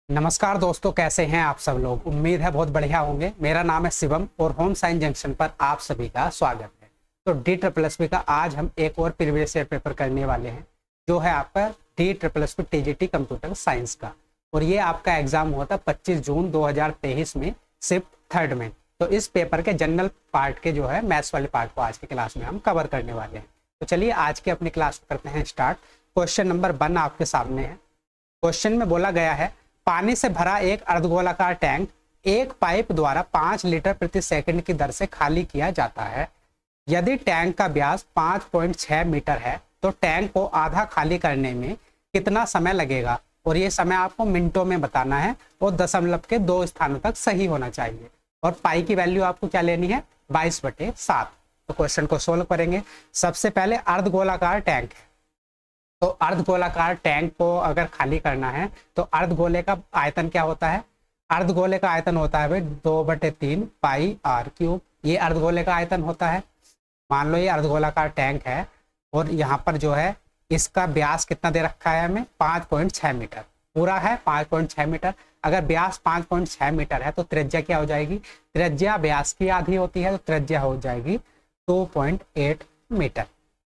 नमस्कार दोस्तों, कैसे हैं आप सब लोग। उम्मीद है बहुत बढ़िया होंगे। मेरा नाम है शिवम और होम साइंस जंक्शन पर आप सभी का स्वागत है। तो DSSB का आज हम एक और प्रीवियस ईयर पेपर करने वाले हैं, जो है आपका DSSB TGT कंप्यूटर साइंस का। और ये आपका एग्जाम हुआ था 25 जून 2023 में, शिफ्ट थर्ड में। तो इस पेपर के जनरल पार्ट के जो है मैथ्स वाले पार्ट को आज की क्लास में हम कवर करने वाले हैं। तो चलिए आज की अपनी क्लास करते हैं स्टार्ट। क्वेश्चन नंबर 1 आपके सामने है। क्वेश्चन में बोला गया है, पानी से भरा एक अर्धगोलाकार टैंक एक पाइप द्वारा 5 लीटर प्रति सेकंड की दर से खाली किया जाता है। यदि टैंक का व्यास 5.6 मीटर है तो टैंक को आधा खाली करने में कितना समय लगेगा। और ये समय आपको मिनटों में बताना है और दशमलव के 2 स्थानों तक सही होना चाहिए। और पाई की वैल्यू आपको क्या लेनी है, 22/7। तो क्वेश्चन को सोल्व करेंगे। सबसे पहले अर्धगोलाकार टैंक है, तो अर्धगोलाकार टैंक को अगर खाली करना है तो अर्धगोले का आयतन क्या होता है। अर्धगोले का आयतन होता है भाई 2/3 पाई आर क्यूब। ये अर्धगोले का आयतन होता है। मान लो ये अर्धगोलाकार टैंक है और यहाँ पर जो है इसका व्यास कितना दे रखा है हमें, 5.6 मीटर पूरा है, 5.6 मीटर। अगर व्यास 5.6 मीटर है तो त्रिज्या क्या हो जाएगी, त्रिज्या व्यास की आधी होती है, तो त्रिज्या हो जाएगी 2.8 मीटर।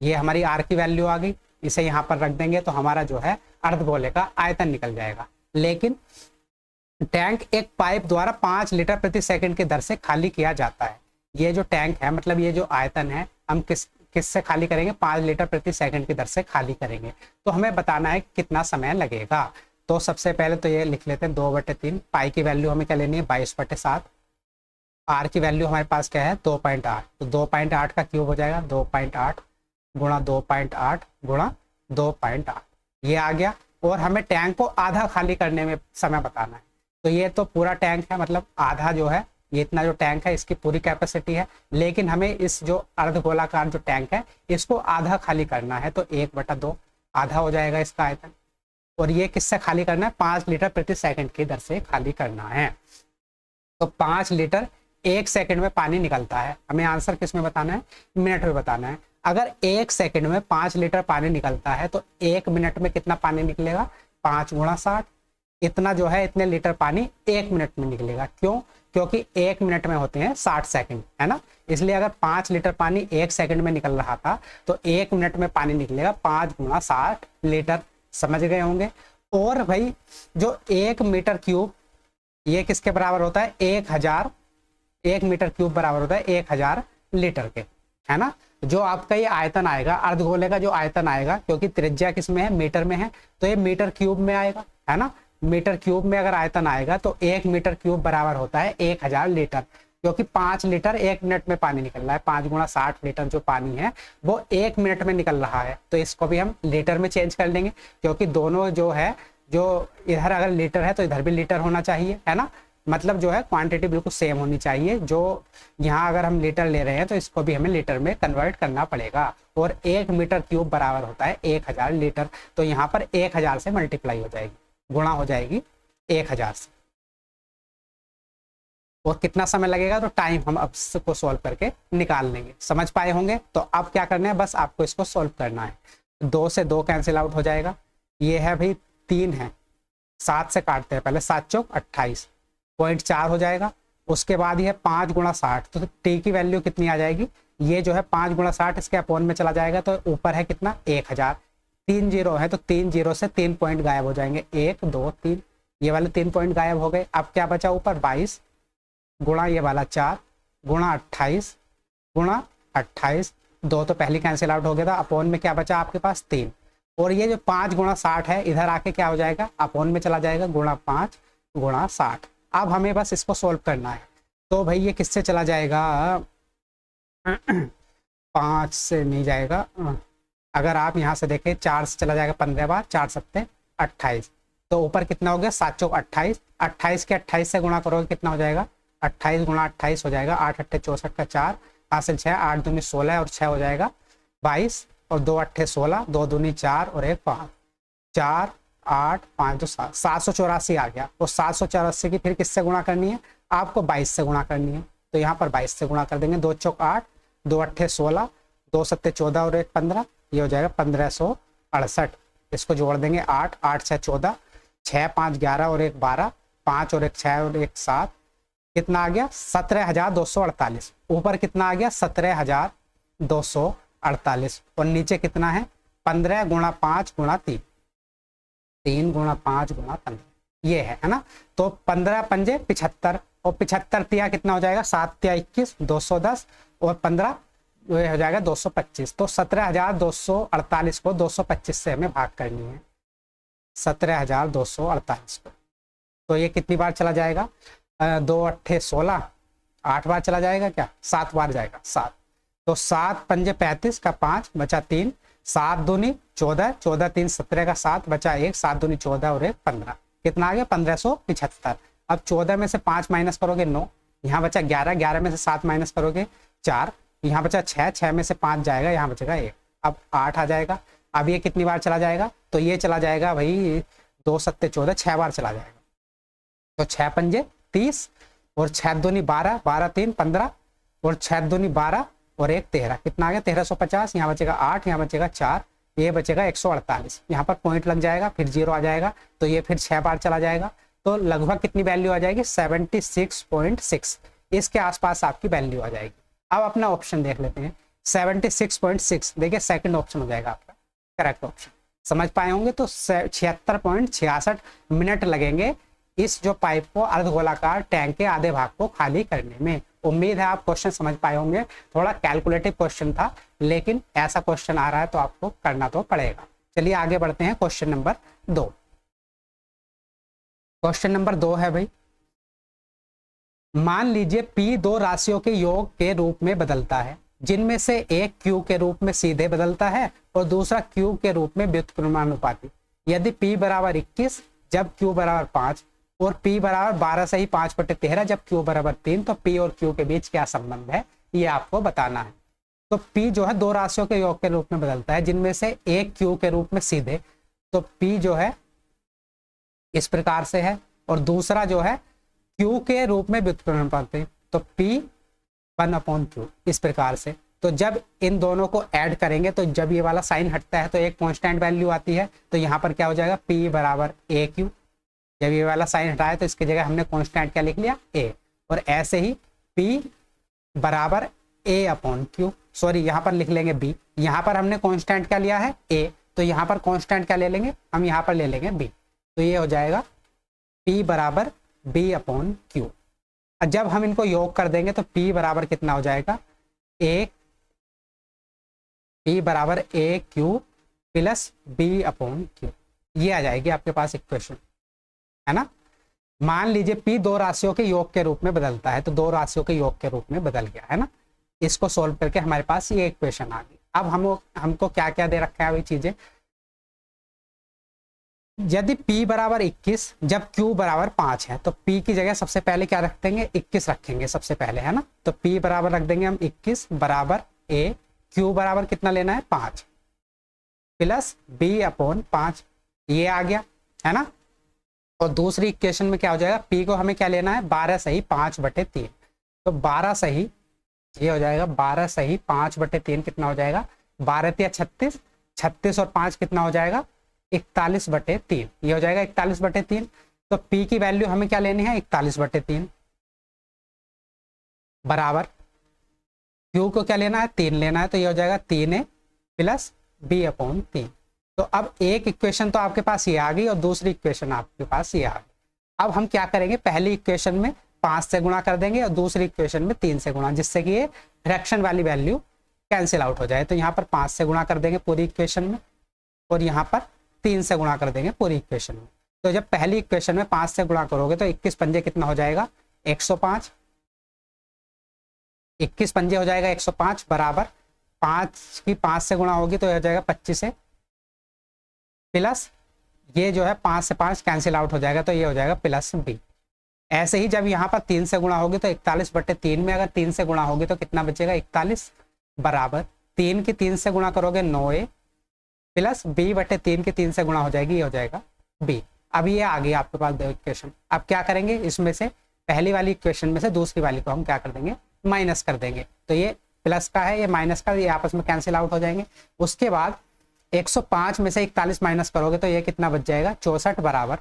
ये हमारी आर की वैल्यू आ गई। इसे यहाँ पर रख देंगे तो हमारा जो है अर्धगोले का आयतन निकल जाएगा। लेकिन टैंक एक पाइप द्वारा 5 लीटर प्रति सेकंड की दर से खाली किया जाता है। ये जो टैंक है, मतलब ये जो आयतन है, हम किससे खाली करेंगे, 5 लीटर प्रति सेकंड की दर से खाली करेंगे। तो हमें बताना है कितना समय लगेगा। तो सबसे पहले तो ये लिख लेते हैं 2/3। पाई की वैल्यू हमें क्या लेनी है, 22/7। आर की वैल्यू हमारे पास क्या है, 2.8। तो 2.8 का क्यूब हो जाएगा 2.8 गुणा 2.8 गुणा 2.8, ये आ गया। और हमें टैंक को आधा खाली करने में समय बताना है। तो ये तो पूरा टैंक है, मतलब आधा जो है, ये इतना जो टैंक है इसकी पूरी कैपेसिटी है। लेकिन हमें इस जो अर्धगोलाकार जो टैंक है इसको आधा खाली करना है, तो 1/2 आधा हो जाएगा इसका आयतन। और ये किससे खाली करना है, 5 लीटर प्रति सेकंड की दर से खाली करना है। तो 5 लीटर 1 सेकंड में पानी निकलता है। हमें आंसर किस में बताना है, मिनट में बताना है। अगर 1 सेकंड में 5 लीटर पानी निकलता है तो 1 मिनट में कितना पानी निकलेगा, 5 × 60। इतना जो है, इतने लीटर पानी 1 मिनट में निकलेगा। क्यों, क्योंकि 1 मिनट में होते हैं 60 सेकंड, है ना। इसलिए अगर 5 लीटर पानी 1 सेकंड में निकल रहा था तो 1 मिनट में पानी निकलेगा 5 × 60 लीटर। समझ गए होंगे। और भाई जो 1 मीटर क्यूब, ये किसके बराबर होता है, 1000। 1 मीटर क्यूब बराबर होता है 1000 लीटर के, है ना। जो आपका ये आयतन आएगा, अर्धगोले का जो आयतन आएगा, क्योंकि त्रिज्या किस में है, मीटर में है, तो ये मीटर क्यूब में आएगा, है ना। मीटर क्यूब में अगर आयतन आएगा तो 1 मीटर क्यूब बराबर होता है 1000 लीटर। क्योंकि 5 लीटर 1 मिनट में पानी निकल रहा है, 5 × 60 लीटर जो पानी है वो 1 मिनट में निकल रहा है। तो इसको भी हम लीटर में चेंज कर लेंगे, क्योंकि दोनों जो है, जो इधर अगर लीटर है तो इधर भी लीटर होना चाहिए, है ना। मतलब जो है क्वांटिटी बिल्कुल सेम होनी चाहिए। जो यहाँ अगर हम लीटर ले रहे हैं तो इसको भी हमें लीटर में कन्वर्ट करना पड़ेगा। और 1 मीटर क्यूब बराबर होता है 1000 लीटर। तो यहाँ पर 1000 से मल्टीप्लाई हो जाएगी, गुणा हो जाएगी 1000 से। और कितना समय लगेगा, तो टाइम हम अब इसको सॉल्व करके निकाल लेंगे। समझ पाए होंगे। तो अब क्या करना है, बस आपको इसको सॉल्व करना है। 2 से 2 कैंसिल आउट हो जाएगा। ये है भाई 3 है, 7 से काटते हैं पहले, 7 चौक 28, 0.4 हो जाएगा। उसके बाद ये 5 × 60, तो टी की वैल्यू कितनी आ जाएगी, ये जो है 5 × 60 इसके अपोन में चला जाएगा, तो ऊपर है कितना, 1000। 3 जीरो है तो 3 जीरो से 3 पॉइंट गायब हो जाएंगे, 1 2 3, ये वाले 3 पॉइंट गायब हो गए। अब क्या बचा ऊपर, 22 गुणा ये वाला 4 गुणा 28 गुणा 28, 2 तो पहली कैंसिल आउट हो गया था। अपोन में क्या बचा आपके पास, 3। और ये जो 5 × 60 है इधर आके क्या हो जाएगा, अपोन में चला जाएगा, गुणा 5 × 60। अब हमें बस इसको सोल्व करना है। तो भाई ये किससे चला जाएगा, 5 से नहीं जाएगा। अगर आप यहाँ से देखें 4 से चला जाएगा 15 बार, 4 सत्ते 28। तो ऊपर कितना हो गया, 7 चौक 28, 28 के 28 से गुणा करोगे कितना हो जाएगा, 28 × 28 हो जाएगा, 8 8 64 का 4, 5 से 6, 8 दूनी 16 और 6 हो जाएगा 22, और 2 8 16, 2 दूनी 4 और 1 5, 4 8 5 2 7, 784 आ गया। और 784 की फिर किससे गुणा करनी है, आपको 22 से गुणा करनी है। तो यहाँ पर 22 से गुणा कर देंगे, 2 चौक 8, 2 8 16, 2 सत्ते 14 और 1 15, ये हो जाएगा 1568। इसको जोड़ देंगे 8 8 6 14, 6 5 11 और 1 12, 5 और 1 6 और 1 7, कितना आ गया 17,248। ऊपर कितना आ गया 17,248 और नीचे कितना है 15 गुणा 5 गुणा 3, 3 गुणा 5 गुणा 15, ये है ना। तो 15 पंजे 75 और 75 तिया कितना हो जाएगा 7 तिया 21, 210 और 15 हो जाएगा 225। तो 17,248 को 225 से हमें भाग करनी है, 17,248 को। तो ये कितनी बार चला जाएगा 2 8 16, 8 बार चला जाएगा क्या 7 बार जाएगा 7। तो 7 पंजे 35 का 5 बचा 3, 7 दूनी 14, 14 3 17 का 7 बचा 1, 7 दूनी 14 और 1 15, कितना आ गया 1575। अब 14 में से 5 माइनस करोगे 9, यहाँ बचा 11, 11 में से 7 माइनस करोगे 4, यहाँ बचा 6, 6 में से 5 जाएगा, यहाँ बचेगा 1, अब 8 आ जाएगा। अब ये कितनी बार चला जाएगा, तो ये चला जाएगा भाई 2 7 14, 6 बार चला जाएगा। तो 6 पंजे 30 और 6 दूनी 12, 12 3 15 और 6 दूनी 12 और 1 13, कितना आ गया 1350। यहाँ बचेगा 8, यहाँ बचेगा 4, ये बचेगा 148। यहाँ पर पॉइंट लग जाएगा, फिर 0 आ जाएगा, तो ये फिर 6 बार चला जाएगा। तो लगभग कितनी वैल्यू आ जाएगी 76.6, इसके आसपास आपकी वैल्यू आ जाएगी। अब अपना ऑप्शन देख लेते हैं 76.6, देखिए सेकंड ऑप्शन हो जाएगा आपका करेक्ट ऑप्शन। समझ पाए होंगे। तो 76.66 मिनट लगेंगे इस जो पाइप को अर्धगोलाकार टैंक के आधे भाग को खाली करने में। उम्मीद है आप क्वेश्चन समझ पाए होंगे। थोड़ा कैलकुलेटिव क्वेश्चन था, लेकिन ऐसा क्वेश्चन आ रहा है तो आपको करना तो पड़ेगा। चलिए आगे बढ़ते हैं क्वेश्चन नंबर 2। क्वेश्चन नंबर 2 है भाई, मान लीजिए P दो राशियों के योग के रूप में बदलता है, जिनमें से एक Q के रूप में सीधे बदलता है और दूसरा Q के रूप में व्युत्क्रमानुपाती। यदि P बराबर 21 जब Q बराबर 5 और P बराबर 12 से ही 5/13 जब Q बराबर 3, तो P और Q के बीच क्या संबंध है ये आपको बताना है। तो P जो है दो राशियों के योग के रूप में बदलता है, जिनमें से एक Q के रूप में सीधे, तो P जो है इस प्रकार से है और दूसरा जो है Q के रूप में व्युत्क्रमानुपाती, तो P 1/Q इस प्रकार से। तो जब इन दोनों को ऐड करेंगे तो जब ये वाला साइन हटता है तो एक कांस्टेंट वैल्यू आती है, तो यहाँ पर क्या हो जाएगा P बराबर AQ। जब ये वाला साइन हटाया तो इसकी जगह हमने कांस्टेंट क्या लिख लिया A, और ऐसे ही P बराबर A/Q, सॉरी यहाँ पर लिख लेंगे B, यहाँ पर हमने कांस्टेंट क्या लिया है A, तो यहाँ पर कांस्टेंट क्या ले लेंगे हम, यहाँ पर ले लेंगे B। तो ये हो जाएगा P बराबर B/Q। जब हम इनको योग कर देंगे तो P बराबर कितना हो जाएगा P बराबर AQ प्लस B/Q, ये आ जाएगी आपके पास इक्वेशन, है ना। मान लीजिए P दो राशियों के योग के रूप में बदलता है, तो दो राशियों के योग के रूप में बदल गया, है ना। इसको सोल्व करके हमारे पास ये इक्वेशन आ गई। अब हमको क्या क्या दे रखा है वही चीजें। यदि P बराबर 21 जब Q बराबर 5 है, तो P की जगह सबसे पहले क्या रख देंगे 21 रखेंगे सबसे पहले, है ना। तो P बराबर रख देंगे हम 21 बराबर A, Q बराबर कितना लेना है 5 प्लस B/5, ये आ गया, है ना। और दूसरी इक्वेशन में क्या हो जाएगा, P को हमें क्या लेना है 12 सही 5/3, तो 12 सही ये हो जाएगा 12 सही 5/3 कितना हो जाएगा 12 × 36, 36 और 5 कितना हो जाएगा 41/3, ये हो जाएगा 41/3। तो P की वैल्यू हमें क्या लेनी है 41/3 बराबर Q को क्या लेना है 3 लेना है, तो ये हो जाएगा 3A प्लस B/3। तो अब एक इक्वेशन तो आपके पास ये आ गई और दूसरी इक्वेशन आपके पास ये आ गई। अब हम क्या करेंगे, पहली इक्वेशन में 5 से गुणा कर देंगे और दूसरी इक्वेशन में 3 से गुणा, जिससे कि ये फ्रैक्शन वाली वैल्यू कैंसिल आउट हो जाए। तो यहाँ पर 5 से गुणा कर देंगे पूरी इक्वेशन में और यहाँ पर 3 से गुणा कर देंगे पूरी इक्वेशन में। तो जब पहली इक्वेशन में 5 से गुणा करोगे तो 21 पंजे कितना हो जाएगा 105, 21 पंजे हो जाएगा 105 बराबर 5 की 5 से गुणा होगी तो हो जाएगा 25 है प्लस ये जो है 5 से 5 कैंसिल आउट हो जाएगा, तो ये हो जाएगा प्लस B। ऐसे ही जब यहाँ पर 3 से गुणा होगी तो 41/3 में अगर 3 से गुणा होगी तो कितना बचेगा 41 बराबर 3 की 3 से गुणा करोगे 9A प्लस B/3 की 3 से गुणा हो जाएगी, ये हो जाएगा B। अब ये आ गई आपके पास इक्वेशन। अब क्या करेंगे, इसमें से पहली वाली इक्वेशन में से दूसरी वाली को हम क्या कर देंगे माइनस कर देंगे, तो ये प्लस का है ये माइनस का, ये आपस में कैंसिल आउट हो जाएंगे। उसके बाद 105 में से 41 माइनस करोगे तो ये कितना बच जाएगा 64 बराबर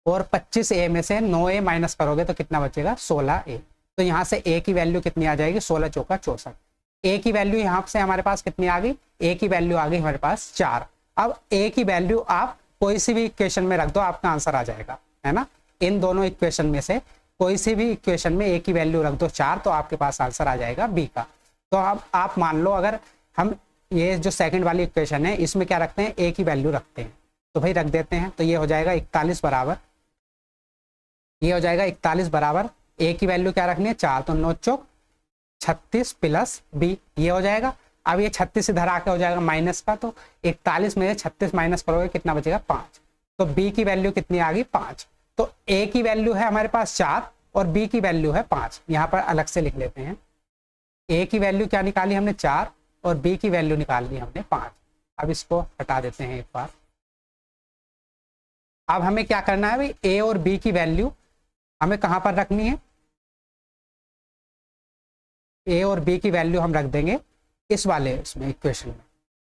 और 25a में से 9a माइनस करोगे तो कितना बचेगा 16a। तो यहाँ से a की वैल्यू कितनी आ जाएगी 16 चौका 64। a की वैल्यू यहाँ से हमारे पास कितनी आ गई, a की वैल्यू आ गई हमारे पास 4। अब a की वैल्यू आप कोई सी भी इक्वेशन में रख दो, आपका आंसर आ जाएगा, है ना। इन दोनों इक्वेशन में से कोई सी भी इक्वेशन में a की वैल्यू रख दो 4, तो आपके पास आंसर आ जाएगा b का। तो अब आप मान लो अगर हम ये जो सेकंड वाली इक्वेशन है इसमें क्या रखते हैं, a की वैल्यू रखते हैं, तो भाई रख देते हैं। तो ये हो जाएगा 41 बराबर, ये हो जाएगा 41 बराबर a की वैल्यू क्या रखनी है 4, तो 9 चौक 36 प्लस b, ये हो जाएगा। अब ये 36 इधर आके हो जाएगा माइनस का, तो 41 में 36 माइनस करोगे कितना बचेगा 5। तो b की वैल्यू कितनी आ गई 5। तो a की वैल्यू है हमारे पास 4 और b की वैल्यू है 5। यहाँ पर अलग से लिख लेते हैं, a की वैल्यू क्या निकाली हमने 4 और b की वैल्यू निकाल ली हमने 5। अब इसको हटा देते हैं एक बार। अब हमें क्या करना है भाई, a और b की वैल्यू हमें कहां पर रखनी है, a और b की वैल्यू हम रख देंगे इस वाले इसमें इक्वेशन में।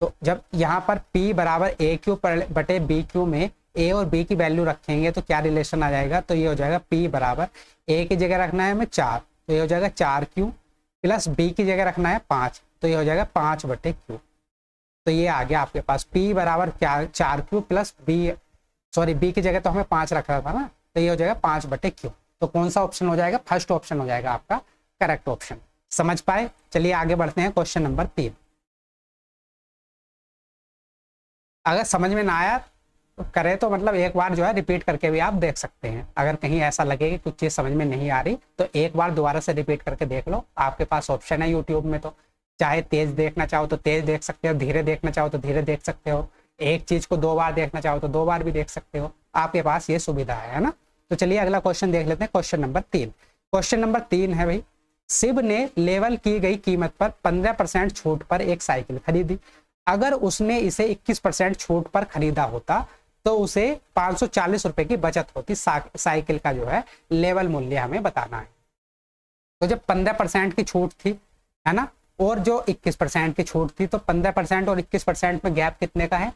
तो जब यहाँ पर p बराबर a क्यू बटे b क्यू में a और b की वैल्यू रखेंगे तो क्या रिलेशन आ जाएगा, तो ये हो जाएगा p बराबर a की जगह रखना है हमें 4, तो ये हो जाएगा 4q प्लस b की जगह रखना है 5, तो ये हो जाएगा 5 बटे q। तो ये आ गया आपके पास p बराबर 4q plus b, sorry b की जगह तो हमें 5 रख रहा था ना, तो ये हो जाएगा 5 बटे q। तो कौन सा ऑप्शन हो जाएगा, फर्स्ट ऑप्शन हो जाएगा आपका करेक्ट ऑप्शन। समझ पाए। चलिए आगे बढ़ते हैं क्वेश्चन नंबर 3। अगर समझ में ना आया तो करे तो मतलब एक बार जो है रिपीट करके भी आप देख सकते हैं। अगर कहीं ऐसा लगे कि कुछ चीज समझ में नहीं आ रही तो एक बार दोबारा से रिपीट करके देख लो। आपके पास ऑप्शन है यूट्यूब में, तो चाहे तेज देखना चाहो तो तेज देख सकते हो, धीरे देखना चाहो तो धीरे देख सकते हो, एक चीज को 2 बार देखना चाहो तो 2 बार भी देख सकते हो, आपके पास ये सुविधा है ना। तो चलिए अगला क्वेश्चन देख लेते हैं, क्वेश्चन नंबर 3। क्वेश्चन नंबर 3 है भाई, शिव ने लेवल की गई कीमत पर 15% छूट पर एक साइकिल खरीदी। अगर उसने इसे 21% छूट पर खरीदा होता तो उसे 540 रुपए की बचत होती। साइकिल का जो है लेवल मूल्य हमें बताना है। तो जब 15% की छूट थी, है ना, और जो 21% की छूट थी, तो 15% और 21% में गैप कितने का है,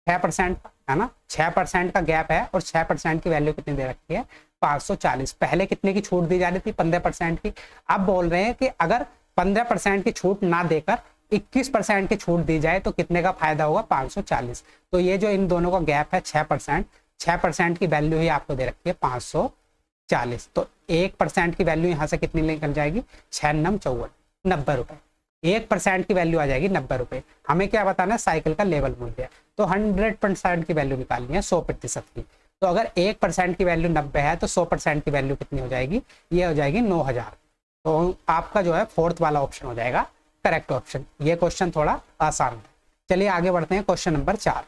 6%, है ना। 6% का गैप है और 6% की वैल्यू कितनी दे रखी है 540। पहले कितने की छूट दी जा रही थी 15% की, अब बोल रहे हैं कि अगर 15% की छूट ना देकर 21% की छूट दी जाए तो कितने का फायदा होगा 540। तो ये जो इन दोनों का गैप है 6% की वैल्यू ही आपको दे रखी है 540। तो 1% की वैल्यू यहाँ से कितनी निकल जाएगी 6 9 54, 90 रुपए। 1% की वैल्यू आ जाएगी 90 रुपए। हमें क्या बताना है, साइकिल का लेवल मूल्य। तो 100% की वैल्यू निकालनी है 100% की। तो अगर 1% की वैल्यू 90 है तो 100% की वैल्यू कितनी हो जाएगी, ये हो जाएगी 9000। तो आपका जो है फोर्थ वाला ऑप्शन हो जाएगा करेक्ट ऑप्शन। ये क्वेश्चन थोड़ा आसान है। चलिए आगे बढ़ते हैं क्वेश्चन नंबर 4।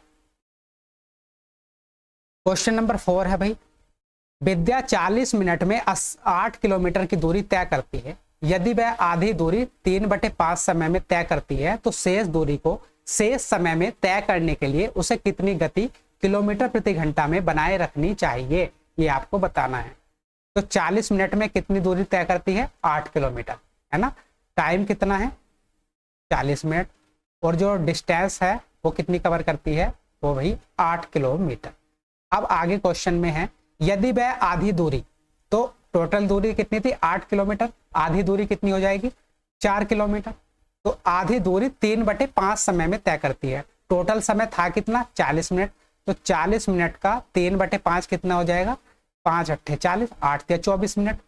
क्वेश्चन नंबर 4 है भाई, विद्या 40 मिनट में 8 किलोमीटर की दूरी तय करती है। यदि वह आधी दूरी 3/5 समय में तय करती है तो शेष दूरी को शेष समय में तय करने के लिए उसे कितनी गति किलोमीटर प्रति घंटा में बनाए रखनी चाहिए, ये आपको बताना है। तो 40 मिनट में कितनी दूरी तय करती है 8 किलोमीटर, है ना। टाइम कितना है 40 मिनट, और जो डिस्टेंस है वो कितनी कवर करती है, वो भाई 8 किलोमीटर। अब आगे क्वेश्चन में है, यदि वह आधी दूरी, तो टोटल दूरी कितनी थी 8 किलोमीटर, आधी दूरी कितनी हो जाएगी 4 किलोमीटर। तो आधी दूरी 3/5 समय में तय करती है। टोटल समय था कितना 40 मिनट, तो 40 मिनट का 3/5 कितना हो जाएगा 5 8 40, 8 24 मिनट,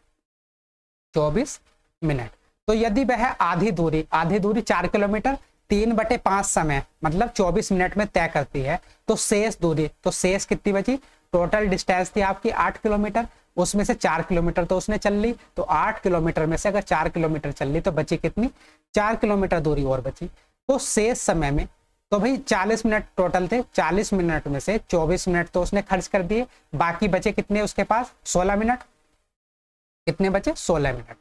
24 मिनट। तो यदि वह आधी दूरी 4 किलोमीटर 3/5 समय मतलब 24 मिनट में तय करती है तो शेष दूरी, तो शेष कितनी बची, टोटल डिस्टेंस थी आपकी 8 किलोमीटर, उसमें से 4 किलोमीटर तो उसने चल ली, तो 8 किलोमीटर में से अगर 4 किलोमीटर चल ली तो बची कितनी 4 किलोमीटर दूरी और बची। तो शेष समय में, तो भाई 40 मिनट टोटल थे, 40 मिनट में से 24 मिनट तो उसने खर्च कर दिए, बाकी बचे कितने उसके पास 16 मिनट। कितने बचे 16 मिनट।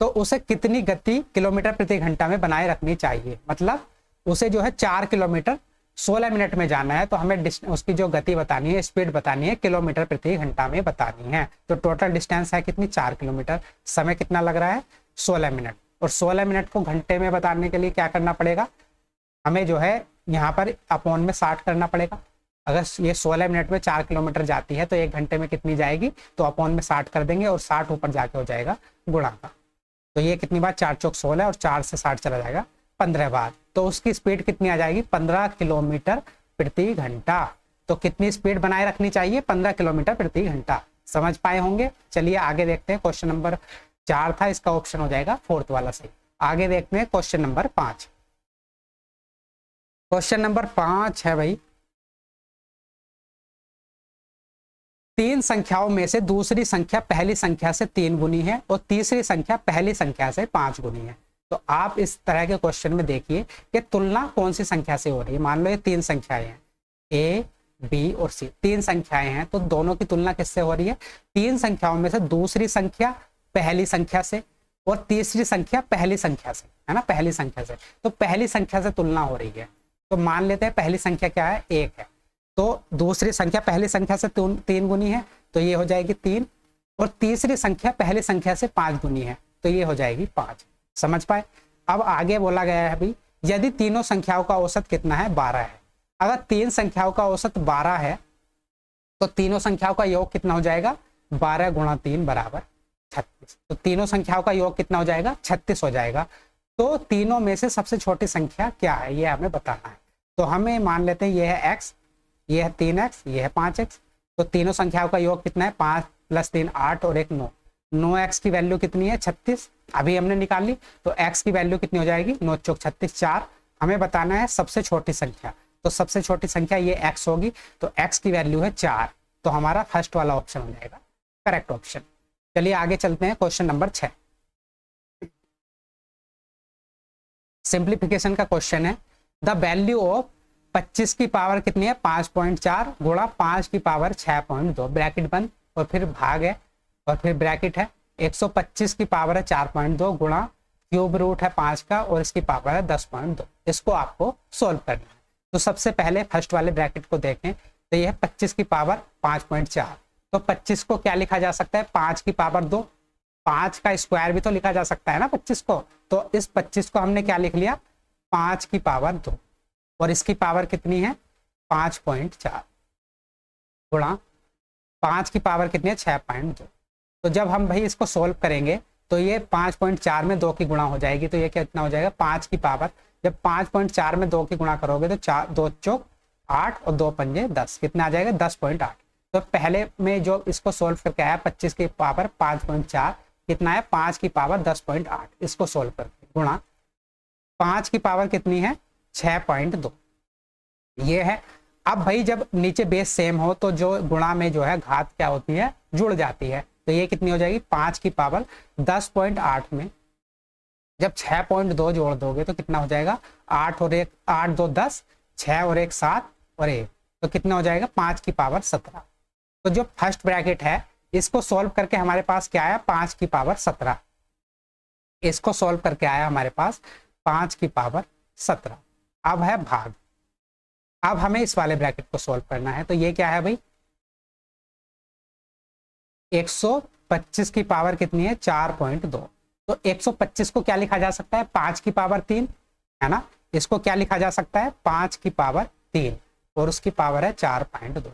तो उसे कितनी गति किलोमीटर प्रति घंटा में बनाए रखनी चाहिए, मतलब उसे जो है 4 किलोमीटर 16 मिनट में जाना है, तो हमें उसकी जो गति बतानी है, स्पीड बतानी है, किलोमीटर प्रति घंटा में बतानी है। तो टोटल डिस्टेंस है कितनी 4 किलोमीटर, समय कितना लग रहा है 16 मिनट, और 16 मिनट को घंटे में बताने के लिए क्या करना पड़ेगा, हमें जो है यहाँ पर अपॉन में 60 करना पड़ेगा। अगर ये 16 मिनट में 4 किलोमीटर जाती है तो 1 घंटे में कितनी जाएगी, तो अपॉन में 60 कर देंगे और 60 ऊपर जाके हो जाएगा गुणा का। तो ये कितनी बार, 4 चौक 16 और 4 से 60 चला जाएगा 15 बार। तो उसकी स्पीड कितनी आ जाएगी, 15 किलोमीटर प्रति घंटा। तो कितनी स्पीड बनाए रखनी चाहिए, 15 किलोमीटर प्रति घंटा। समझ पाए होंगे। चलिए आगे देखते हैं। क्वेश्चन नंबर 4 था, इसका ऑप्शन हो जाएगा 4th वाला सही। आगे देखते हैं क्वेश्चन नंबर 5। क्वेश्चन नंबर 5 है भाई, 3 संख्याओं में से दूसरी संख्या पहली संख्या से 3 गुनी है और तीसरी संख्या पहली संख्या से 5 गुनी है। तो आप इस तरह के क्वेश्चन में देखिए कि तुलना कौन सी संख्या से हो रही है। मान लो ये 3 संख्याएं हैं, ए बी और सी, 3 संख्याएं हैं, तो दोनों की तुलना किससे हो रही है, 3 संख्याओं में से दूसरी संख्या पहली संख्या से और तीसरी संख्या पहली संख्या से, है ना, पहली संख्या से। तो पहली संख्या से तुलना हो रही है। तो मान लेते हैं पहली संख्या क्या है, 1 है, तो दूसरी संख्या पहली संख्या से 3 गुनी है, तो ये हो जाएगी 3, और तीसरी संख्या पहली संख्या से 5 गुनी है, तो ये हो जाएगी 5। समझ पाए। अब आगे बोला गया है भाई, यदि तीनों संख्याओं का औसत कितना है, 12 है। अगर 3 संख्याओं का औसत 12 है तो तीनों संख्याओं का योग कितना हो जाएगा, 12 गुणा 3 बराबर 36। तो तीनों संख्याओं का योग कितना हो जाएगा, 36 हो जाएगा। तो तीनों में से सबसे छोटी संख्या क्या है, ये हमें बताना है। तो हमें मान लेते हैं ये है x, ये है 3x, ये है 5x। तो तीनों संख्याओं का योग कितना है, 5 + 3 8 और 1 9। 9x की वैल्यू कितनी है, 36, अभी हमने निकाल ली। तो x की वैल्यू कितनी हो जाएगी, 9 चौक 36 4। हमें बताना है सबसे छोटी संख्या, तो सबसे छोटी संख्या ये x होगी। तो x की वैल्यू है 4, तो हमारा फर्स्ट वाला ऑप्शन हो जाएगा करेक्ट ऑप्शन। चलिए आगे चलते हैं। क्वेश्चन नंबर 6, सिंप्लीफिकेशन का क्वेश्चन है। द वैल्यू ऑफ 25 की पावर कितनी है, 5.4 गुणा 5 की पावर 6.2, ब्रैकेट बंद और फिर भाग है और फिर ब्रैकेट है। 125 की पावर है 4.2 गुणा क्यूब रूट है 5 का और इसकी पावर है 10.2। इसको आपको सोल्व करना है। तो सबसे पहले फर्स्ट वाले ब्रैकेट को देखें, तो यह है 25 की पावर 5.4। तो 25 को क्या लिखा जा सकता है, 5 की पावर 2, 5 का स्क्वायर भी तो लिखा जा सकता है ना 25 को। तो इस 25 को हमने क्या लिख लिया, 5 की पावर 2, और इसकी पावर कितनी है 5.4 गुणा 5 की पावर कितनी है 6.2। तो जब हम भाई इसको सोल्व करेंगे तो ये 5.4 में 2 की गुणा हो जाएगी। तो ये कितना हो जाएगा, 5 की पावर, जब 5.4 में 2 की गुणा करोगे तो 4 2 चौक 8 और 2 पंजे 10, कितना आ जाएगा 10.8। तो पहले में जो इसको सोल्व करके आया 25 की पावर 5.4 कितना है, 5 की पावर 10.8। इसको सोल्व करके गुणा 5 की पावर कितनी है 6.2, ये है। अब भाई जब नीचे बेस सेम हो तो जो गुणा में जो है घात क्या होती है, जुड़ जाती है। तो ये कितनी हो जाएगी, 5 की पावर 10.8 में जब 6.2 जोड़ दोगे तो कितना हो जाएगा, 8 और 1 8 2 10, 6 और 1 7 और 1, तो कितना हो जाएगा 5 की पावर 17। तो जो फर्स्ट ब्रैकेट है इसको सोल्व करके हमारे पास क्या आया, 5 की पावर 17। इसको सोल्व करके आया हमारे पास 5 की पावर 17। अब है भाग। अब हमें इस वाले ब्रैकेट को सोल्व करना है। तो ये क्या है भाई, 125 की पावर कितनी है 4.2। तो 125 को क्या लिखा जा सकता है, 5 की पावर 3, है ना। इसको क्या लिखा जा सकता है, 5 की पावर 3 और उसकी पावर है 4.2।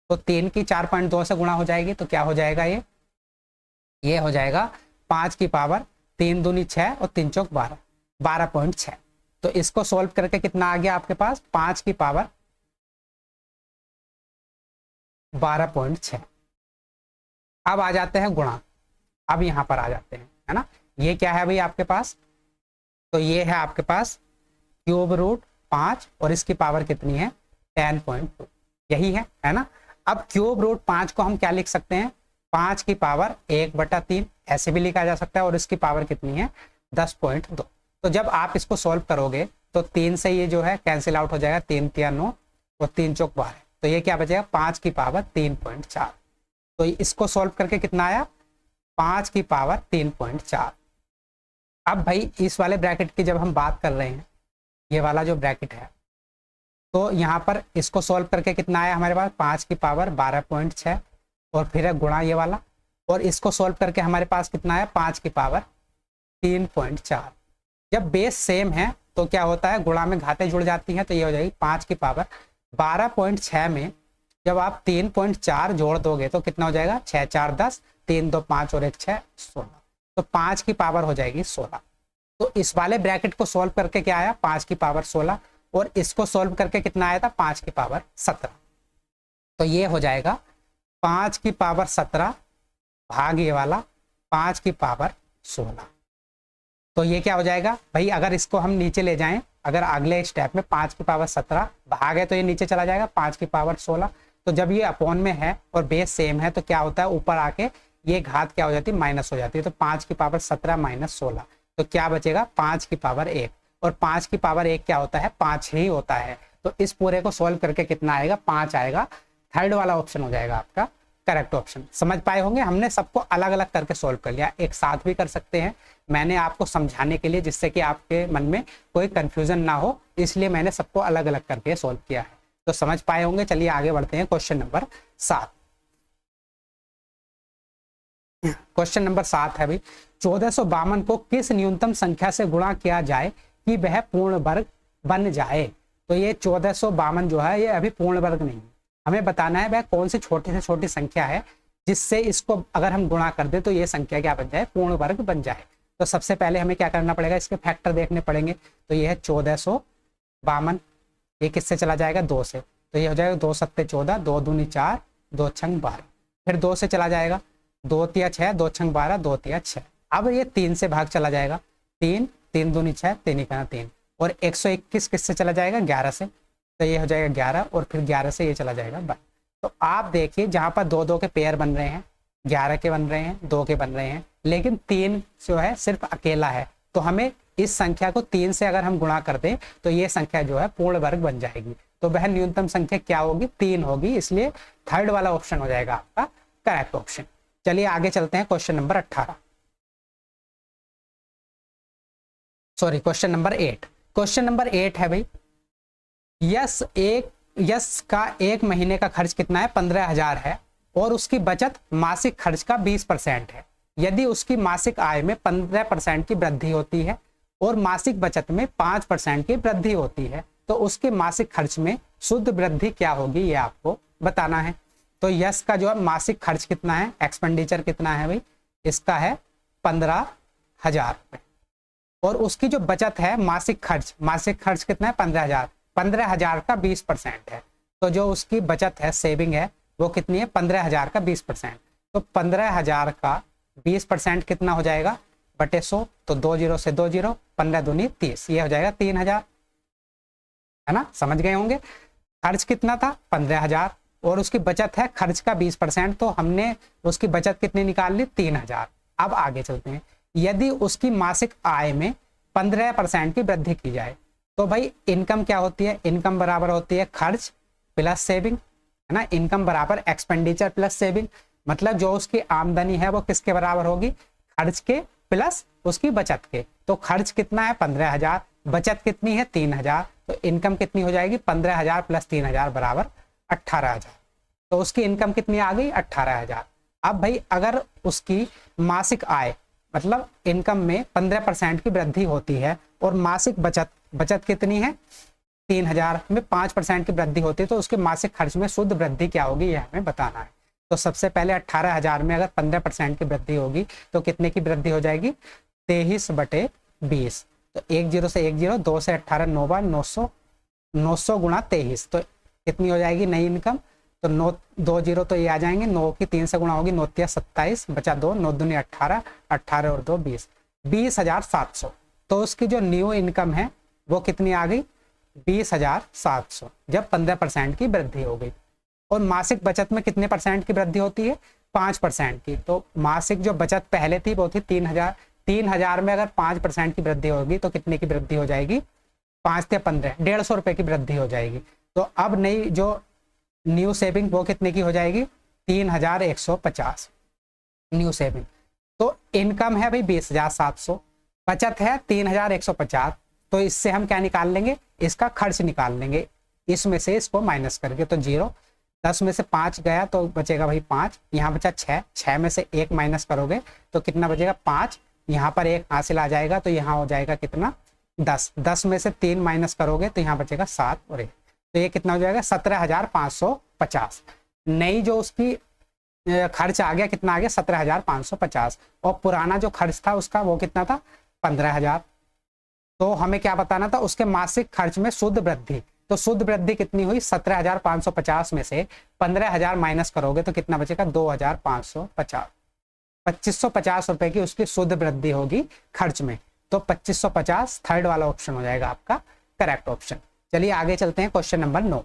तो 3 की 4.2 से गुणा हो जाएगी तो क्या हो जाएगा, ये हो जाएगा 5 की पावर 3 दूनी 6 और 3 चौक 12, 12.6। तो इसको सोल्व करके कितना आ गया आपके पास, 5 की पावर 12.6। अब आ जाते हैं गुणा, अब यहां पर आ जाते हैं, है ना। ये क्या है भाई आपके पास, तो ये है आपके पास क्यूब रूट 5 और इसकी पावर कितनी है 10.2, यही है ना। अब क्यूब रूट 5 को हम क्या लिख सकते हैं, 5 की पावर 1/3 ऐसे भी लिखा जा सकता है और इसकी पावर कितनी है 10.2। तो जब आप इसको सोल्व करोगे तो 3 से ये जो है कैंसिल आउट हो जाएगा, 3 3 9 और 3 चौक 12। तो ये क्या बचेगा 5 की पावर 3.4। तो इसको सोल्व करके कितना आया, 5 की पावर 3.4। अब भाई इस वाले ब्रैकेट की जब हम बात कर रहे हैं, ये वाला जो ब्रैकेट है, तो यहाँ पर इसको सोल्व करके कितना आया हमारे पास, 5 की पावर 12.6 और फिर है गुणा ये वाला, और इसको सोल्व करके हमारे पास कितना आया 5 की पावर 3.4। जब बेस सेम है तो क्या होता है, गुणा में घातें जुड़ जाती हैं। तो ये हो जाएगी 5 की पावर 12.6 में जब आप 3.4 जोड़ दोगे तो कितना हो जाएगा, 6 4 10, 3 2 5 और 1 6 16, तो 5 की पावर हो जाएगी 16। तो इस वाले ब्रैकेट को सॉल्व करके क्या आया, 5 की पावर 16, और इसको सॉल्व करके कितना आया था, 5 की पावर 17। तो ये हो जाएगा 5 की पावर 17 भाग ये वाला 5 की पावर 16। तो ये क्या हो जाएगा भाई, अगर इसको हम नीचे ले जाएं, अगर अगले स्टेप में 5 की पावर 17 भाग है तो ये नीचे चला जाएगा 5 की पावर 16। तो जब ये अपॉन में है और बेस सेम है तो क्या होता है, ऊपर आके ये घात क्या हो जाती है, माइनस हो जाती है। तो 5 की पावर 17 माइनस 16, तो क्या बचेगा, 5 की पावर 1। और 5 की पावर 1 क्या होता है, 5 ही होता है। तो इस पूरे को सॉल्व करके कितना आएगा, 5 आएगा। थर्ड वाला ऑप्शन हो जाएगा आपका करेक्ट ऑप्शन। समझ पाए होंगे, हमने सबको अलग अलग करके सॉल्व कर लिया, एक साथ भी कर सकते हैं, मैंने आपको समझाने के लिए, जिससे कि आपके मन में कोई कंफ्यूजन ना हो, इसलिए मैंने सबको अलग अलग करके सॉल्व किया है। तो समझ पाए होंगे। चलिए आगे बढ़ते हैं, क्वेश्चन नंबर 7। क्वेश्चन नंबर 7 है भाई, 1452 को किस न्यूनतम संख्या से गुणा किया जाए कि वह पूर्ण वर्ग बन जाए। तो ये 1452 जो है ये अभी पूर्ण वर्ग नहीं है, हमें बताना है वह कौन सी छोटी से छोटी संख्या है जिससे इसको अगर हम गुणा कर दे तो ये संख्या क्या बन जाए, पूर्ण वर्ग बन जाए। तो सबसे पहले हमें क्या करना पड़ेगा, इसके फैक्टर देखने पड़ेंगे। तो ये है 1452, ये किससे चला जाएगा, 2 से, तो ये हो जाएगा 2 सत्ते 14, 2 दूनी 4, 2 छंग 12। फिर 2 से चला जाएगा, 2 तिया 6, 2 छंग 12, 2 तिया 6। अब ये 3 से भाग चला जाएगा, 3 3 दूनी 6, 3 इकाना 3। और 121 किससे चला जाएगा, 11 से, तो ये हो जाएगा 11, और फिर 11 से ये चला जाएगा 12। तो आप देखिए जहाँ पर 2 2 के पेयर बन रहे हैं, 11 के बन रहे हैं, 2 के बन रहे हैं, लेकिन 3 जो है सिर्फ अकेला है। तो हमें इस संख्या को 3 से अगर हम गुणा कर दें तो ये संख्या जो है पूर्ण वर्ग बन जाएगी। तो वह न्यूनतम संख्या क्या होगी, 3 होगी, इसलिए थर्ड वाला ऑप्शन हो जाएगा आपका करेक्ट ऑप्शन। चलिए आगे चलते हैं, question number 18, sorry question number 8। Question number 8 है भाई, यश का एक महीने का खर्च कितना है, 15,000 है, और उसकी बचत मासिक खर्च का 20% है। यदि उसकी मासिक आय में 15% की वृद्धि होती है और मासिक बचत में 5% की वृद्धि होती है, तो उसके मासिक खर्च में शुद्ध वृद्धि क्या होगी, ये आपको बताना है। तो यश का जो है मासिक खर्च कितना है, एक्सपेंडिचर कितना है भाई, इसका है 15,000 रुपये, और उसकी जो बचत है मासिक खर्च कितना है, 15,000, 15,000 का 20% है। तो जो उसकी बचत है, सेविंग है, वो कितनी है, 15,000 का 20%। तो 15,000 का 20% कितना हो जाएगा, बटे 100, तो 2 0 से 2 0, 15 दूनी 30, ये हो जाएगा 3,000, है ना, समझ गए होंगे। खर्च कितना था, 15,000, और उसकी बचत है खर्च का 20%, तो हमने उसकी बचत कितनी निकाल ली, 3,000। अब आगे चलते हैं, यदि उसकी मासिक आय में 15% की वृद्धि की जाए, तो भाई इनकम क्या होती है, इनकम बराबर होती है खर्च प्लस सेविंग, है ना, इनकम बराबर एक्सपेंडिचर प्लस सेविंग। मतलब जो उसकी आमदनी है वो किसके बराबर होगी, खर्च के प्लस उसकी बचत के। तो खर्च कितना है, 15,000, बचत कितनी है, 3,000, तो इनकम कितनी हो जाएगी, 15,000 प्लस 3,000 बराबर 18,000। तो उसकी इनकम कितनी आ गई, 18,000। अब भाई अगर उसकी मासिक आय मतलब इनकम में 15% की वृद्धि होती है और मासिक बचत कितनी है, 3,000 में 5% की वृद्धि होती है, तो उसके मासिक खर्च में शुद्ध वृद्धि क्या होगी, यह हमें बताना है। तो सबसे पहले 18,000 में अगर 15% की वृद्धि होगी तो कितने की वृद्धि हो जाएगी, 23/20। तो 1 0 से 1 0, 2 से 18, 9 बार 900, 900 गुणा 23, तो कितनी हो जाएगी नई इनकम, तो 9 2 0 तो ये आ जाएंगे, 9 की 3 से गुणा होगी, 9 3 27, बचा 2, 9 दूनी 18, 18 और 2 20, 20,700। तो उसकी जो न्यू इनकम है वो कितनी आ गई, 20,700, जब 15% की वृद्धि हो गई। और मासिक बचत में कितने परसेंट की वृद्धि होती है, 5% की। तो मासिक जो बचत पहले थी वो थी 3,000, 3,000 में अगर 5% की वृद्धि होगी तो कितने की वृद्धि हो जाएगी, 5 से 15, 150 रुपए की वृद्धि हो जाएगी। तो अब नई जो न्यू सेविंग वो कितने की हो जाएगी, 3,150 न्यू सेविंग। तो इनकम है भाई 20,700, बचत है 3,150, तो इससे हम क्या निकाल लेंगे, इसका खर्च निकाल लेंगे, इसमें से इसको माइनस करके। तो 0, 10 में से 5 गया तो बचेगा भाई 5, यहाँ बचा 6, 6 में से 1 माइनस करोगे तो कितना बचेगा 5, यहाँ पर 1 हासिल आ जाएगा तो यहाँ हो जाएगा कितना 10, 10 में से 3 माइनस करोगे तो यहाँ बचेगा 7 और 1, तो ये कितना हो जाएगा 17,550। नई जो उसकी खर्च आ गया, कितना आ गया 17,550, और पुराना जो खर्च था उसका वो कितना था 15,000। तो हमें क्या बताना था, उसके मासिक खर्च में शुद्ध वृद्धि। तो शुद्ध वृद्धि कितनी हुई, 17,550 में से 15,000 माइनस करोगे तो कितना बचेगा 2,550। 2,550 रुपए की उसकी शुद्ध वृद्धि होगी खर्च में। तो 2,550 थर्ड वाला ऑप्शन हो जाएगा आपका करेक्ट ऑप्शन। चलिए आगे चलते हैं, क्वेश्चन नंबर 9।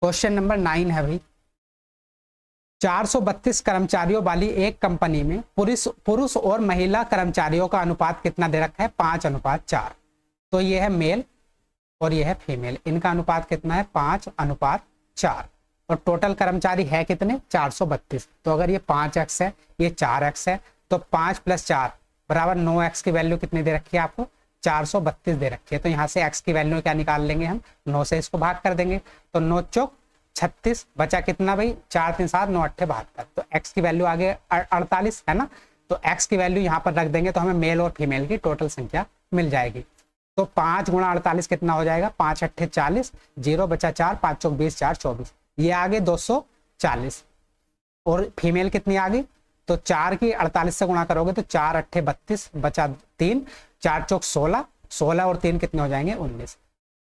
क्वेश्चन नंबर 9 है भाई, 432 कर्मचारियों वाली एक कंपनी में पुरुष और महिला कर्मचारियों का अनुपात कितना दे रखा है, 5:4। तो ये है मेल और ये है फीमेल, इनका अनुपात कितना है 5:4। और टोटल कर्मचारी है कितने 432। तो अगर ये 5x है, ये 4x है, तो 5 + 4 बराबर 9x की वैल्यू कितनी दे रखी है आपको, 432 दे रखी है। तो यहाँ से x की वैल्यू क्या निकाल लेंगे हम, 9 से इसको भाग कर देंगे। तो 9 चौक 36, बचा कितना भाई 4 3 7 9 8 72। तो x की वैल्यू आगे 48 है ना, तो x की वैल्यू यहाँ पर रख देंगे तो हमें मेल और फीमेल की टोटल संख्या मिल जाएगी। तो 5 × 48 कितना हो जाएगा, 5 8 40, 0 बचा 4, 5 चौक 20, 4 24, ये आगे 240। और फीमेल कितनी आ गई, तो 4 की 48 से गुणा करोगे तो 4 8 32, बचा 3, 4 चौक 16, 16 और 3 कितने हो जाएंगे 19।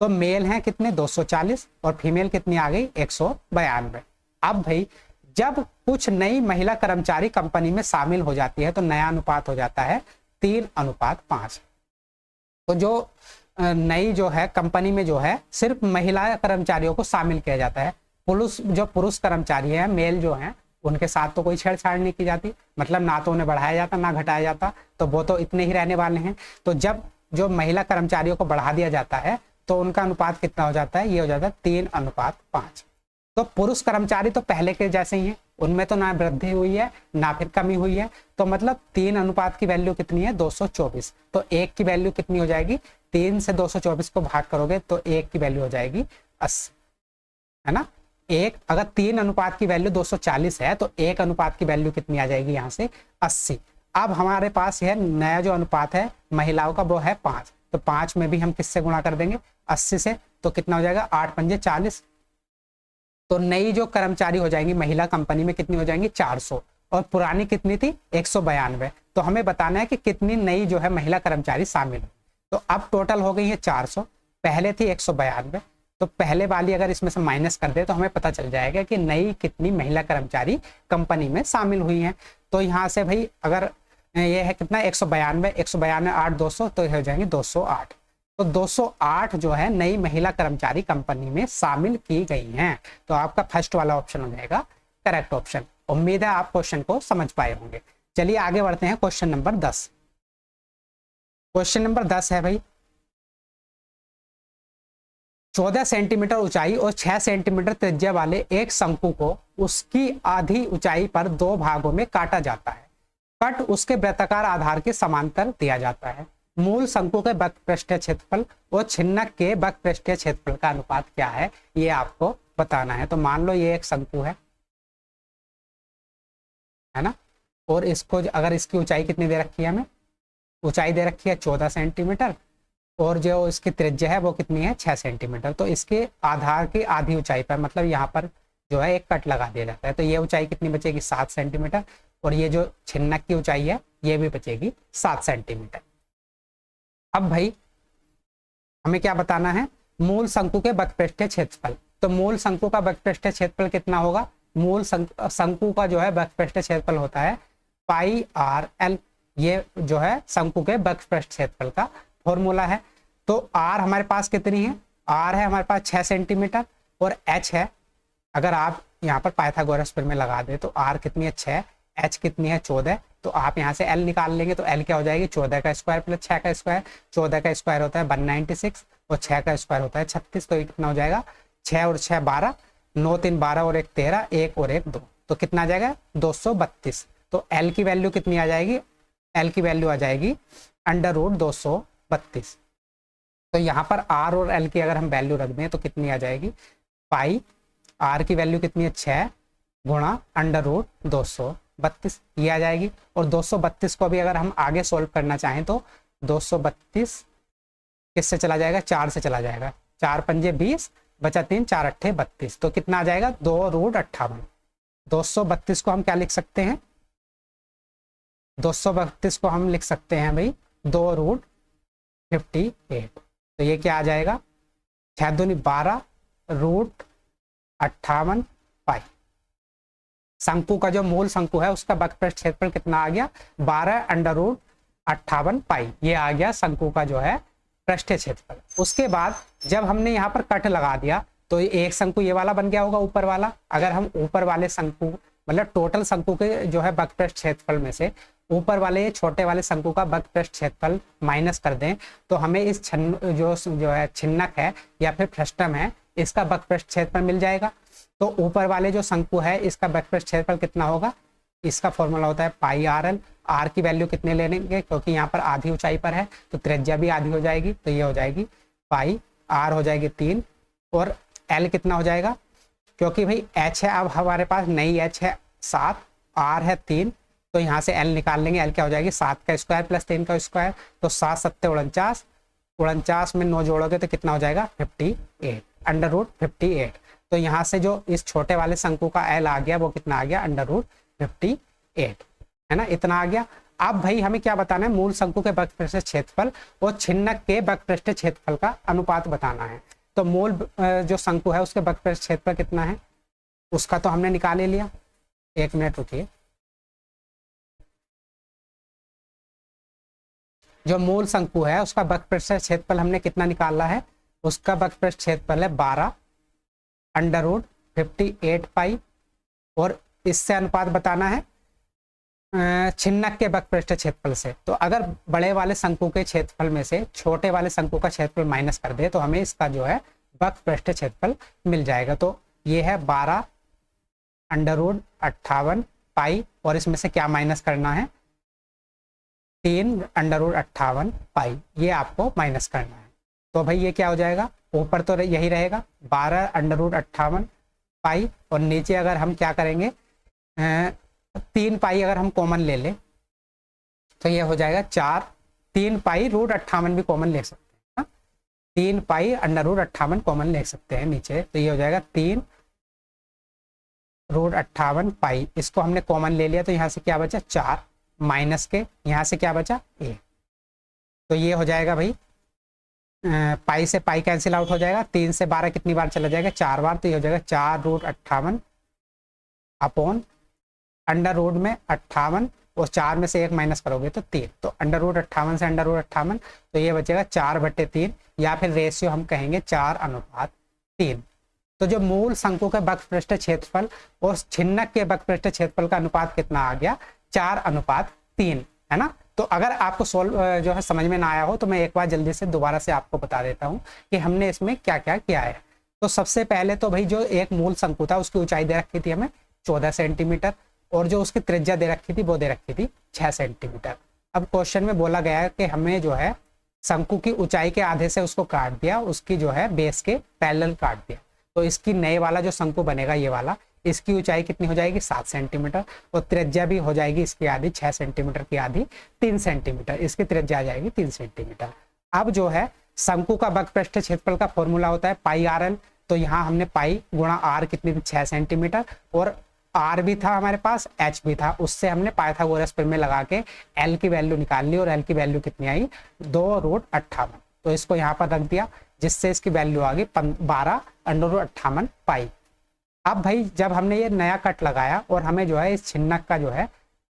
तो मेल हैं कितने 240 और फीमेल कितनी आ गई 192। अब भाई जब कुछ नई महिला कर्मचारी कंपनी में शामिल हो जाती है तो नया अनुपात हो जाता है 3:5। तो जो नई जो है कंपनी में जो है सिर्फ महिला कर्मचारियों को शामिल किया जाता है। पुरुष कर्मचारी है, मेल जो है, उनके साथ तो कोई छेड़छाड़ नहीं की जाती, मतलब ना तो उन्हें बढ़ाया जाता ना घटाया जाता, तो वो तो इतने ही रहने वाले हैं। तो जब जो महिला कर्मचारियों को बढ़ा दिया जाता है तो उनका अनुपात कितना हो जाता है, ये हो जाता है 3:5। तो पुरुष कर्मचारी तो पहले के जैसे ही हैं, उनमें तो ना वृद्धि हुई है ना फिर कमी हुई है। तो मतलब 3 अनुपात की वैल्यू कितनी है 224। तो 1 की वैल्यू कितनी हो जाएगी, 3 से 224 को भाग करोगे तो 1 की वैल्यू हो जाएगी 80, है ना। अगर 3 अनुपात की वैल्यू 240 है तो 1 अनुपात की वैल्यू कितनी आ जाएगी यहाँ से 80। अब हमारे पास यह नया जो अनुपात है महिलाओं का वो है 5। तो 5 में भी हम किससे गुणा कर देंगे 80 से, तो कितना हो जाएगा 8 पंजे 40। तो नई जो कर्मचारी हो जाएंगी महिला कंपनी में कितनी हो जाएंगी 400, और पुरानी कितनी थी 192। तो हमें बताना है कि कितनी नई जो है महिला कर्मचारी शामिल है। तो अब टोटल हो गई है 400, पहले थी 192। तो पहले वाली अगर इसमें से माइनस कर दे तो हमें पता चल जाएगा कि नई कितनी महिला कर्मचारी कंपनी में शामिल हुई हैं। तो यहाँ से भाई अगर ये है कितना 192, 192 8 200, तो हो जाएंगे 208। तो 208 जो है नई महिला कर्मचारी कंपनी में शामिल की गई हैं। तो आपका फर्स्ट वाला ऑप्शन हो जाएगा करेक्ट ऑप्शन। उम्मीद है आप क्वेश्चन को समझ पाए होंगे। चलिए आगे बढ़ते हैं, क्वेश्चन नंबर 10। क्वेश्चन नंबर 10 है भाई, 14 सेंटीमीटर ऊंचाई और 6 सेंटीमीटर त्रिज्या वाले एक शंकु को उसकी आधी ऊंचाई पर 2 भागों में काटा जाता है। कट उसके वृत्ताकार आधार के समांतर दिया जाता है। मूल शंकु के वक्र पृष्ठीय क्षेत्रफल और छिन्नक के वक्र पृष्ठीय क्षेत्रफल का अनुपात क्या है, ये आपको बताना है। तो मान लो ये एक शंकु है ना, और इसको अगर इसकी ऊंचाई कितनी दे रखी है, हमें ऊंचाई दे रखी है 14 सेंटीमीटर और जो इसकी त्रिज्या है वो कितनी है 6 सेंटीमीटर। तो इसके आधार की आधी ऊंचाई पर मतलब यहाँ पर जो है एक कट लगा दिया जाता है। तो ये ऊंचाई कितनी बचेगी 7 सेंटीमीटर, और ये जो छिन्नक की ऊंचाई है ये भी बचेगी 7 सेंटीमीटर। अब भाई हमें क्या बताना है, मूल शंकु के वक्र पृष्ठीय क्षेत्रफल। तो मूल शंकु का वक्र पृष्ठीय क्षेत्रफल कितना होगा, मूल शंकु का जो है वक्र पृष्ठीय क्षेत्रफल होता है πr_l। ये जो है शंकु के वक्र पृष्ठीय क्षेत्रफल का फॉर्मूला है। तो r हमारे पास कितनी है, r है हमारे पास 6 सेंटीमीटर और h है, अगर आप यहाँ पर पाइथागोरस में लगा दे तो r कितनी है 6, h कितनी है 14। तो आप यहाँ से l निकाल लेंगे तो l क्या हो जाएगी 14 का स्क्वायर प्लस 6 का स्क्वायर। 14 का स्क्वायर होता है 196 और 6 का स्क्वायर होता है 36। तो ये कितना हो जाएगा 6 और 6 12, 9 3 12 और 1 13, 1 और 1 2, तो कितना आ जाएगा 232। तो l की वैल्यू कितनी आ जाएगी, l की वैल्यू आ जाएगी √232। तो यहाँ पर r और l की अगर हम वैल्यू रख दें तो कितनी आ जाएगी, पाई r की वैल्यू कितनी है 6 गुणा √232 ये आ जाएगी। और 232 को भी अगर हम आगे सोल्व करना चाहें तो 232 किससे चला जाएगा, 4 से चला जाएगा, 4 पंजे 20, बचा 3, 4 अट्ठे 32, तो कितना आ जाएगा 2√58। 232 को हम क्या लिख सकते हैं, 232 को हम लिख सकते हैं भाई 2√58। तो ये क्या आ जाएगा, 6 दूनी 12√58 पाई। शंकु का जो मूल शंकु है उसका वक्रपृष्ठ क्षेत्रफल कितना आ गया, 12√58 पाई। ये आ गया शंकु का जो है पृष्ठीय क्षेत्रफल। उसके बाद जब हमने यहाँ पर कट लगा दिया तो एक शंकु ये वाला बन गया होगा ऊपर वाला। अगर हम ऊपर वाले शंकु मतलब टोटल शंकु के जो है वक्रपृष्ठ क्षेत्रफल में से ऊपर वाले छोटे वाले शंकु का वक्रपृष्ठ क्षेत्रफल माइनस कर दें तो हमें इस जो है छिन्नक है या फिर फ्रस्टम है इसका वक्रपृष्ठ क्षेत्रफल मिल जाएगा। तो ऊपर वाले जो शंकु है इसका वक्रपृष्ठ क्षेत्रफल कितना होगा, इसका फॉर्मूला होता है पाई आर एल। आर की वैल्यू कितने ले लेंगे, क्योंकि यहाँ पर आधी ऊंचाई पर है तो त्रिज्या भी आधी हो जाएगी, तो ये हो जाएगी पाई, आर हो जाएगी 3 और एल कितना हो जाएगा, क्योंकि भाई एच है अब हमारे पास नई एच है 7, आर है 3, तो यहाँ से एल निकाल लेंगे। एल क्या हो जाएगी 7 का स्क्वायर प्लस 3 का स्क्वायर, तो 7 7 49, 49 में 9 जोड़ोगे तो कितना हो जाएगा 58, √58। तो यहाँ से जो इस छोटे वाले शंकु का एल आ गया वो कितना आ गया √58, है ना, इतना आ गया। अब भाई हमें क्या बताना है, मूल शंकु के वक्रपृष्ठ क्षेत्रफल और छिन्नक के वक्रपृष्ठ क्षेत्रफल का अनुपात बताना है। तो मूल जो शंकु है उसके वक्रपृष्ठ क्षेत्रफल कितना है उसका तो हमने निकाल ही लिया। 1 मिनट रुकिए, जो मूल शंकु है उसका वक्रपृष्ठ क्षेत्रफल हमने कितना निकाला है, उसका वक्रपृष्ठ क्षेत्रफल है 12√58 पाई, और इससे अनुपात बताना है छिन्नक के वक्रपृष्ठ क्षेत्रफल से। तो अगर बड़े वाले शंकु के क्षेत्रफल में से छोटे वाले शंकु का क्षेत्रफल माइनस कर दे तो हमें इसका जो है वक्रपृष्ठ क्षेत्रफल मिल जाएगा। तो ये है 12√58 पाई, और इसमें से क्या माइनस करना है 3√58 पाई, ये आपको माइनस करना है। तो भाई ये क्या हो जाएगा, ऊपर तो यही रहेगा 12√58 पाई, और नीचे अगर हम क्या करेंगे 3 पाई अगर हम कॉमन ले लें तो ये हो जाएगा 3 पाई √58 भी कॉमन ले सकते हैं, 3 पाई √58 कॉमन ले सकते हैं नीचे, तो ये हो जाएगा 3√58 पाई। इसको हमने कॉमन ले लिया तो यहाँ से क्या बचा 4 माइनस के यहाँ से क्या बचा 1, तो ये हो जाएगा भाई पाई से पाई कैंसिल आउट हो जाएगा, 3 से 12 कितनी बार चला जाएगा 4 बार, तो ये हो जाएगा 4√58 अपॉन √ में 58 और 4 में से 1 माइनस करोगे तो 3, तो √58 से √58, तो ये बचेगा 4/3, या फिर रेशियो हम कहेंगे 4:3। तो जो मूल शंकु के वक्रपृष्ठ क्षेत्रफल और छिन्नक के वक्रपृष्ठ क्षेत्रफल का अनुपात कितना आ गया 4:3, है ना। तो अगर आपको जो है समझ में ना आया हो तो मैं एक बार जल्दी से दोबारा से आपको बता देता हूँ कि हमने इसमें क्या क्या किया है। तो सबसे पहले तो भाई जो एक मूल शंकु था उसकी ऊंचाई दे रखी थी हमें 14 सेंटीमीटर, और जो उसकी त्रिज्या दे रखी थी वो दे रखी थी 6 सेंटीमीटर। अब क्वेश्चन में बोला गया है कि हमें जो है शंकु की ऊंचाई के आधे से उसको काट दिया, उसकी जो है बेस के पैरेलल काट दिया, तो इसकी नए वाला जो शंकु बनेगा ये वाला, इसकी ऊंचाई कितनी हो जाएगी 7 सेंटीमीटर, और त्रिज्या भी हो जाएगी इसकी आधी 6 सेंटीमीटर की आधी 3 सेंटीमीटर, इसकी त्रिज्या आ जाएगी 3 सेंटीमीटर। अब जो है शंकु का वक्रपृष्ठ क्षेत्रफल का फॉर्मूला होता है पाई आर एल, तो यहाँ हमने पाई गुणा आर कितनी थी 6 सेंटीमीटर, और आर भी था हमारे पास एच भी था, उससे हमने पाइथागोरस प्रमेय लगा के एल की वैल्यू निकाल ली, और एल की वैल्यू कितनी आई 2√58, तो इसको यहाँ पर रख दिया जिससे इसकी वैल्यू आ गई 12√58 पाई। अब भाई जब हमने ये नया कट लगाया और हमें जो है इस छिन्नक का जो है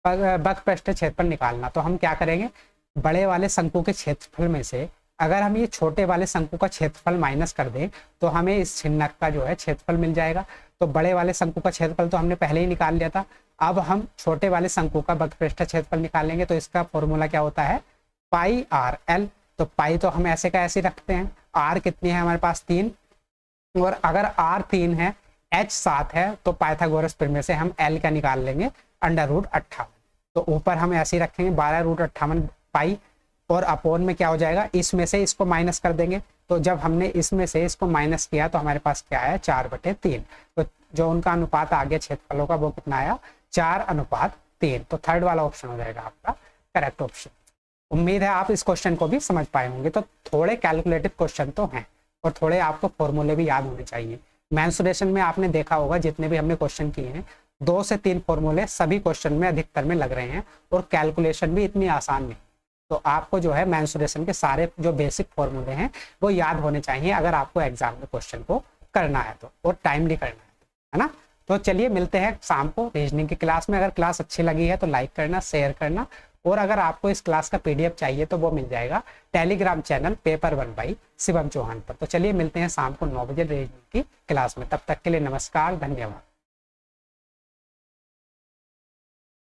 वक्रपृष्ठ क्षेत्रफल निकालना, तो हम क्या करेंगे बड़े वाले शंकु के क्षेत्रफल में से अगर हम ये छोटे वाले शंकु का क्षेत्रफल माइनस कर दें तो हमें इस छिन्नक का जो है क्षेत्रफल मिल जाएगा। तो बड़े वाले शंकु का क्षेत्रफल तो हमने पहले ही निकाल लिया था, अब हम छोटे वाले शंकु का वक्रपृष्ठ क्षेत्रफल निकालेंगे, तो इसका फॉर्मूला क्या होता है पाई आर एल। तो पाई तो हम ऐसे का ऐसे रखते हैं, आर कितनी है हमारे पास 3, और अगर आर 3 है एच 7 है तो पाइथागोरस प्रमेय से हम एल का निकाल लेंगे √58, तो ऊपर हम ऐसे ही रखेंगे 12√58 पाई, और अपोन में क्या हो जाएगा इसमें से इसको माइनस कर देंगे, तो जब हमने इसमें से इसको माइनस किया तो हमारे पास क्या आया 4/3, तो जो उनका अनुपात आ गया क्षेत्रफलों का वो कितना आया 4:3, तो थर्ड वाला ऑप्शन हो जाएगा आपका करेक्ट ऑप्शन। उम्मीद है आप इस क्वेश्चन को भी समझ पाए होंगे। तो थोड़े कैलकुलेटिव क्वेश्चन तो हैं और थोड़े आपको फॉर्मूले भी याद होने चाहिए। मेंसुरेशन में आपने देखा होगा जितने भी हमने क्वेश्चन किए हैं 2 से 3 फॉर्मूले सभी क्वेश्चन में अधिकतर में लग रहे हैं और कैलकुलेशन भी इतनी आसान नहीं। तो आपको जो है मेंसुरेशन के सारे जो बेसिक फॉर्मूले हैं वो याद होने चाहिए अगर आपको एग्जाम में क्वेश्चन को करना है तो, और टाइमली करना है ना। तो चलिए मिलते हैं शाम को रीजनिंग की क्लास में। अगर क्लास अच्छी लगी है तो लाइक करना, शेयर करना, और अगर आपको इस क्लास का PDF चाहिए तो वो मिल जाएगा Telegram channel paper 1 by Shivam Chauhan पर। तो चलिए मिलते हैं शाम को 9 बजे रीजनिंग की क्लास में। तब तक के लिए नमस्कार, धन्यवाद।